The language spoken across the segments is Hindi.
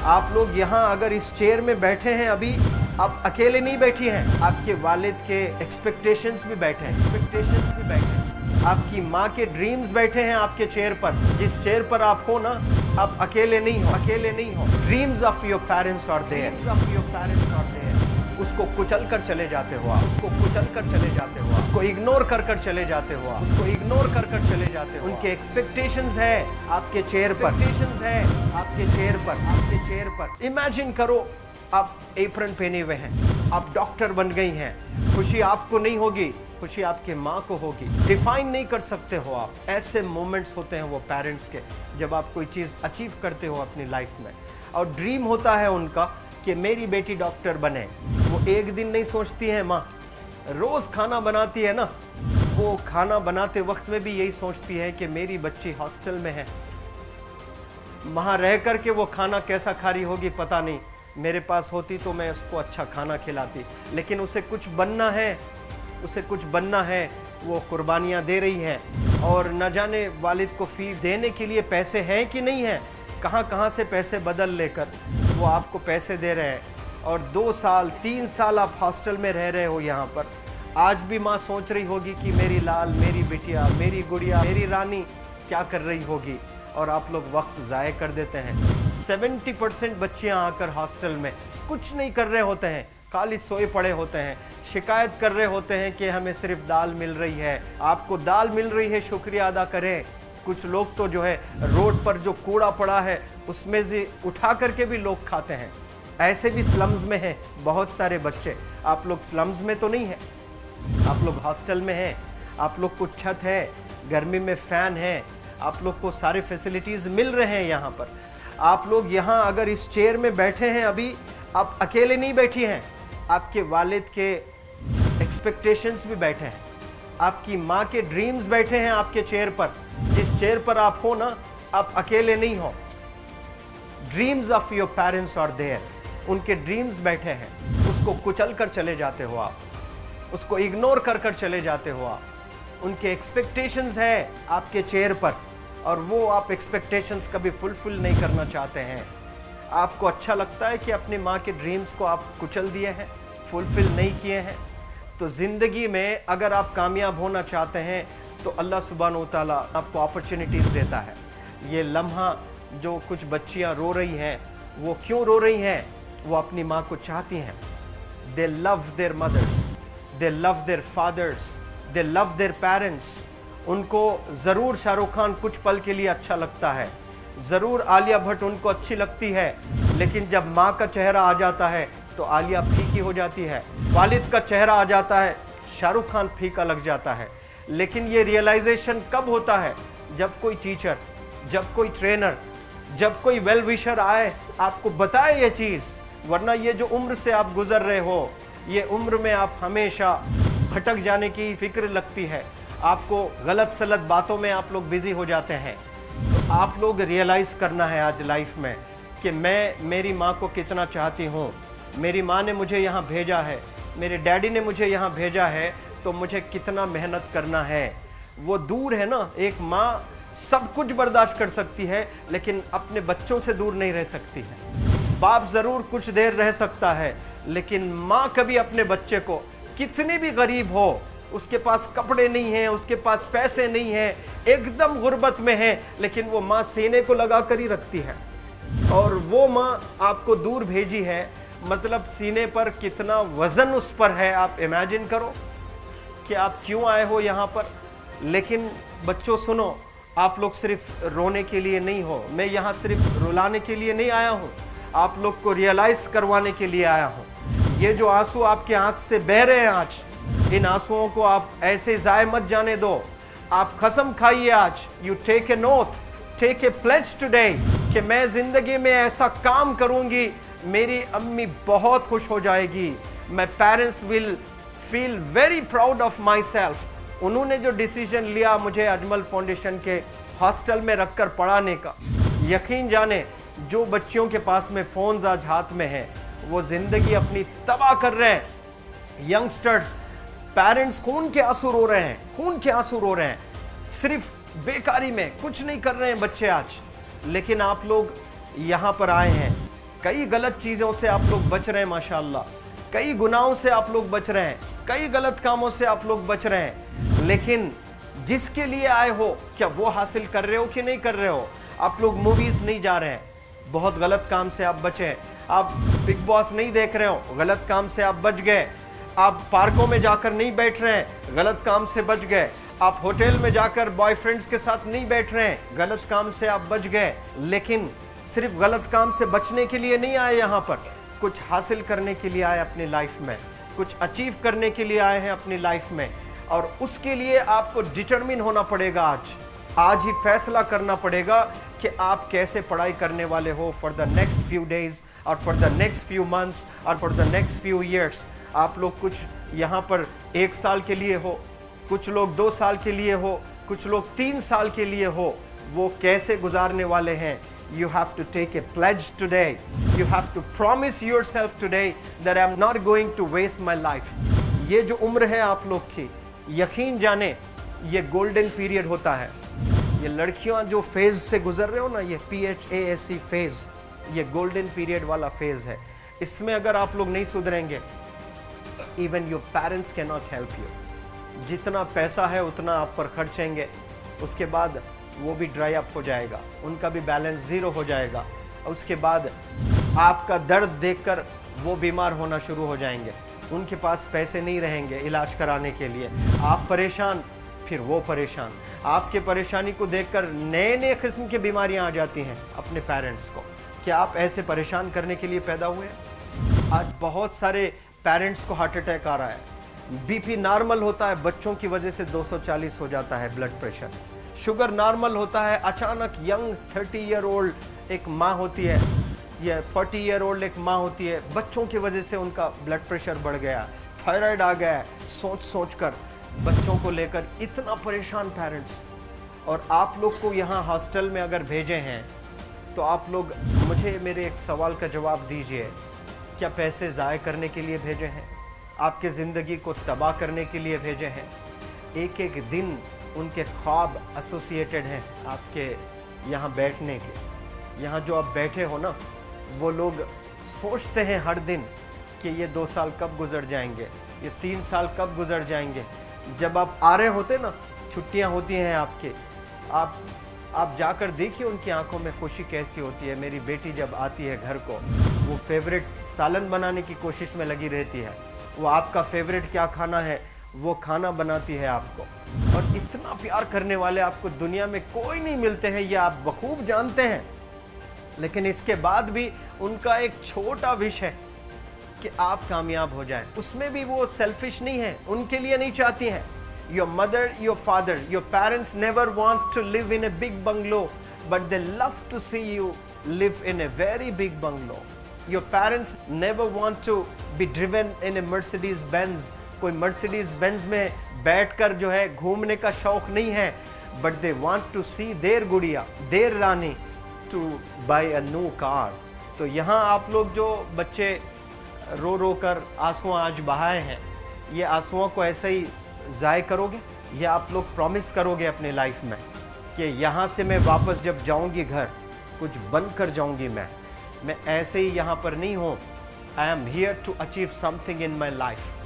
आप लोग यहाँ अगर इस चेयर में बैठे हैं अभी, आप अकेले नहीं बैठी हैं, आपके वालिद के एक्सपेक्टेशंस भी बैठे हैं, आपकी माँ के ड्रीम्स बैठे हैं आपके चेयर पर। जिस चेयर पर आप हो ना, आप अकेले नहीं हो। Dreams of your parents are there, उसको कुचल कर चले जाते हो, उसको इग्नोर कर चले जाते हो, उनके एक्सपेक्टेशंस है आपके चेयर पर। इमेजिन करो आप एप्रन पहने हुए हैं, आप डॉक्टर बन गई हैं, खुशी आपको नहीं होगी, खुशी आपके माँ को होगी। डिफाइन नहीं कर सकते हो आप। ऐसे मोमेंट्स होते हैं वो पेरेंट्स के, जब आप कोई चीज़ अचीव करते हो अपनी लाइफ में, और ड्रीम होता है उनका कि मेरी बेटी डॉक्टर बने। वो एक दिन नहीं सोचती है माँ, रोज़ खाना बनाती है ना, वो खाना बनाते वक्त में भी यही सोचती है कि मेरी बच्ची हॉस्टल में है, वहाँ रह कर के वो खाना कैसा खा रही होगी पता नहीं, मेरे पास होती तो मैं उसको अच्छा खाना खिलाती। लेकिन उसे कुछ बनना है, वो कुर्बानियाँ दे रही हैं, और न जाने वालिद को फ़ी देने के लिए पैसे हैं कि नहीं हैं, कहाँ से पैसे बदल लेकर वो आपको पैसे दे रहे हैं। और 2 साल 3 साल आप हॉस्टल में रह रहे हो यहाँ पर। आज भी माँ सोच रही होगी कि मेरी लाल, मेरी बिटिया, मेरी गुड़िया, मेरी रानी क्या कर रही होगी, और आप लोग वक्त ज़ाय कर देते हैं। 70% बच्चियाँ आकर हॉस्टल में कुछ नहीं कर रहे होते हैं, खाली सोए पड़े होते हैं, शिकायत कर रहे होते हैं कि हमें सिर्फ दाल मिल रही है। आपको दाल मिल रही है, शुक्रिया अदा करें। कुछ लोग तो जो है रोड पर जो कूड़ा पड़ा है उसमें से उठा करके भी लोग खाते हैं। ऐसे भी स्लम्स में हैं बहुत सारे बच्चे। आप लोग स्लम्स में तो नहीं हैं, आप लोग हॉस्टल में हैं, आप लोग को छत है, गर्मी में फ़ैन है, आप लोग को सारे फैसिलिटीज़ मिल रहे हैं यहाँ पर। आप लोग यहाँ अगर इस चेयर में बैठे हैं अभी, आप अकेले नहीं बैठी हैं, आपके वालिद के एक्सपेक्टेशंस भी बैठे हैं, आपकी माँ के ड्रीम्स बैठे हैं आपके चेयर पर। जिस चेयर पर आप हो ना, आप अकेले नहीं हो। Dreams of your parents are there, उनके ड्रीम्स बैठे हैं, उसको कुचल कर चले जाते हो आप, उसको इग्नोर कर चले जाते हो आप। उनके एक्सपेक्टेशंस है आपके चेयर पर, और वो आप एक्सपेक्टेशंस कभी फुलफिल नहीं करना चाहते हैं। आपको अच्छा लगता है कि अपनी माँ के ड्रीम्स को आप कुचल दिए हैं, फुलफिल नहीं किए हैं। तो ज़िंदगी में अगर आप कामयाब होना चाहते हैं तो अल्लाह सुब्हानहू तआला आपको अपॉर्चुनिटीज़ देता है। ये लम्हा जो कुछ बच्चियाँ रो रही हैं, वो क्यों रो रही हैं? वो अपनी माँ को चाहती हैं। They love their mothers, they love their fathers, they love their parents. उनको ज़रूर शाहरुख खान कुछ पल के लिए अच्छा लगता है, ज़रूर आलिया भट्ट उनको अच्छी लगती है, लेकिन जब माँ का चेहरा आ जाता है तो आलिया फीकी हो जाती है। वालिद का चेहरा आ जाता है, शाहरुख खान फीका लग जाता है। लेकिन ये रियलाइजेशन कब होता है? जब कोई टीचर, जब कोई ट्रेनर, जब कोई वेल विशर आए, आपको बताए ये चीज़। वरना ये जो उम्र से आप गुजर रहे हो, ये उम्र में आप हमेशा भटक जाने की फिक्र लगती है, आपको गलत सलत बातों में आप लोग बिजी हो जाते हैं। तो आप लोग रियलाइज़ करना है आज लाइफ में कि मैं मेरी माँ को कितना चाहती हूँ। मेरी माँ ने मुझे यहाँ भेजा है, मेरे डैडी ने मुझे यहाँ भेजा है, तो मुझे कितना मेहनत करना है। वो दूर है ना, एक माँ सब कुछ बर्दाश्त कर सकती है, लेकिन अपने बच्चों से दूर नहीं रह सकती है। बाप ज़रूर कुछ देर रह सकता है, लेकिन माँ कभी अपने बच्चे को, कितनी भी गरीब हो, उसके पास कपड़े नहीं हैं, उसके पास पैसे नहीं हैं, एकदम गुर्बत में है, लेकिन वो माँ सीने को लगा कर ही रखती है। और वो माँ आपको दूर भेजी है, मतलब सीने पर कितना वज़न उस पर है। आप इमेजिन करो कि आप क्यों आए हो यहाँ पर। लेकिन बच्चों सुनो, आप लोग सिर्फ रोने के लिए नहीं हो, मैं यहाँ सिर्फ रुलाने के लिए नहीं आया हूँ, आप लोग को रियलाइज़ करवाने के लिए आया हूँ। ये जो आंसू आपके आँख से बह रहे हैं आज, इन आंसुओं को आप ऐसे ज़ाय मत जाने दो। आप कसम खाइए आज, you take a note, take a pledge today, कि मैं ज़िंदगी में ऐसा काम करूँगी, मेरी अम्मी बहुत खुश हो जाएगी। My parents will feel very proud of my self. उन्होंने जो डिसीजन लिया मुझे अजमल फाउंडेशन के हॉस्टल में रखकर पढ़ाने का, यकीन जाने जो बच्चियों के पास में फ़ोन्स आज हाथ में हैं, वो ज़िंदगी अपनी तबाह कर रहे हैं। यंगस्टर्स, पेरेंट्स खून के आंसू रो रहे हैं, खून के आंसू रो रहे हैं, सिर्फ बेकारी में कुछ नहीं कर रहे हैं बच्चे आज। लेकिन आप लोग यहाँ पर आए हैं, कई गलत चीज़ों से आप लोग बच रहे हैं माशाल्लाह, कई गुनाहों से आप लोग बच रहे हैं, कई गलत कामों से आप लोग बच रहे हैं, लेकिन जिसके लिए आए हो क्या वो हासिल कर रहे हो कि नहीं कर रहे हो? आप लोग मूवीज़ नहीं जा रहे हैं, बहुत गलत काम से आप बचे हैं। आप बिग बॉस नहीं देख रहे हो, गलत काम से आप बच गए। आप पार्कों में जाकर नहीं बैठ रहे हैं, गलत काम से बच गए। आप होटल में जाकर बॉयफ्रेंड्स के साथ नहीं बैठ रहे हैं, गलत काम से आप बच गए। लेकिन सिर्फ गलत काम से बचने के लिए नहीं आए यहाँ पर, कुछ हासिल करने के लिए आए अपनी लाइफ में, कुछ अचीव करने के लिए आए हैं अपनी लाइफ में। और उसके लिए आपको डिटरमिन होना पड़ेगा। आज ही फैसला करना पड़ेगा कि आप कैसे पढ़ाई करने वाले हो for the next few days और for the next few months और for the next few years. आप लोग कुछ यहाँ पर 1 साल के लिए हो, कुछ लोग 2 साल के लिए हो, कुछ लोग 3 साल के लिए हो। वो कैसे गुजारने वाले हैं? You have to take a pledge today. You have to promise yourself today that I'm not going to waste my life. ये जो उम्र है आप लोग की, यकीन जाने ये गोल्डन पीरियड होता है। ये लड़कियां जो फेज से गुजर रहे हो ना, ये PHASE फेज, ये गोल्डन पीरियड वाला फेज है। इसमें अगर आप लोग नहीं सुधरेंगे, even your parents can not help you. जितना पैसा है उतना आप पर खर्चेंगे, उसके बाद वो भी ड्राई अप हो जाएगा, उनका भी बैलेंस ज़ीरो हो जाएगा। उसके बाद आपका दर्द देखकर वो बीमार होना शुरू हो जाएंगे, उनके पास पैसे नहीं रहेंगे इलाज कराने के लिए। आप परेशान, फिर वो परेशान। आपके परेशानी को देखकर नए नए किस्म की बीमारियां आ जाती हैं अपने पेरेंट्स को। क्या आप ऐसे परेशान करने के लिए पैदा हुए हैं? आज बहुत सारे पेरेंट्स को हार्ट अटैक आ रहा है, BP नॉर्मल होता है, बच्चों की वजह से 240 हो जाता है ब्लड प्रेशर। शुगर नॉर्मल होता है, अचानक यंग 30 ईयर ओल्ड एक माँ होती है या 40 ईयर ओल्ड एक माँ होती है, बच्चों की वजह से उनका ब्लड प्रेशर बढ़ गया, थायराइड आ गया। सोच कर बच्चों को लेकर इतना परेशान पेरेंट्स। और आप लोग को यहाँ हॉस्टल में अगर भेजे हैं तो आप लोग मुझे मेरे एक सवाल का जवाब दीजिए, क्या पैसे ज़ाय करने के लिए भेजे हैं? आपके ज़िंदगी को तबाह करने के लिए भेजे हैं? एक एक दिन उनके ख्वाब एसोसिएटेड हैं आपके यहाँ बैठने के। यहाँ जो आप बैठे हो ना, वो लोग सोचते हैं हर दिन कि ये 2 साल कब गुजर जाएंगे, ये 3 साल कब गुजर जाएंगे। जब आप आ रहे होते ना, छुट्टियाँ होती हैं आपके, आप जाकर देखिए उनकी आंखों में खुशी कैसी होती है। मेरी बेटी जब आती है घर को, वो फेवरेट सालन बनाने की कोशिश में लगी रहती है। वो आपका फेवरेट क्या खाना है वो खाना बनाती है आपको। और इतना प्यार करने वाले आपको दुनिया में कोई नहीं मिलते हैं, ये आप बखूब जानते हैं। लेकिन इसके बाद भी उनका एक छोटा विश है कि आप कामयाब हो जाएं। उसमें भी वो सेल्फिश नहीं है, उनके लिए नहीं चाहती हैं। Your mother, your father, your parents never want to live in a big bungalow, but they love to see you live in a very big bungalow. Your parents never want to be driven in a Mercedes Benz. कोई मर्सिडीज बेंज में बैठकर जो है घूमने का शौक नहीं है, but they want to see their gudiya, their rani to buy a new car. तो यहाँ आप लोग जो बच्चे रो रो कर आंसू आज बहाए हैं, ये आंसुओं को ऐसे ही ज़ाय करोगे? ये आप लोग प्रॉमिस करोगे अपने लाइफ में कि यहाँ से मैं वापस जब जाऊँगी घर, कुछ बन कर जाऊँगी। मैं ऐसे ही यहाँ पर नहीं हूँ। I am here to achieve something in my life.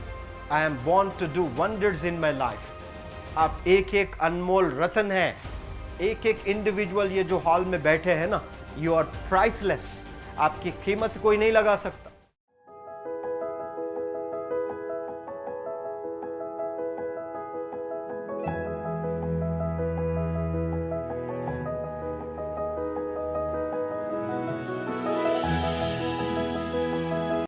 I am born to do wonders in my life. आप एक एक अनमोल रत्न हैं, एक एक इंडिविजुअल ये जो हॉल में बैठे हैं ना, you are priceless. आपकी कीमत कोई नहीं लगा सकता।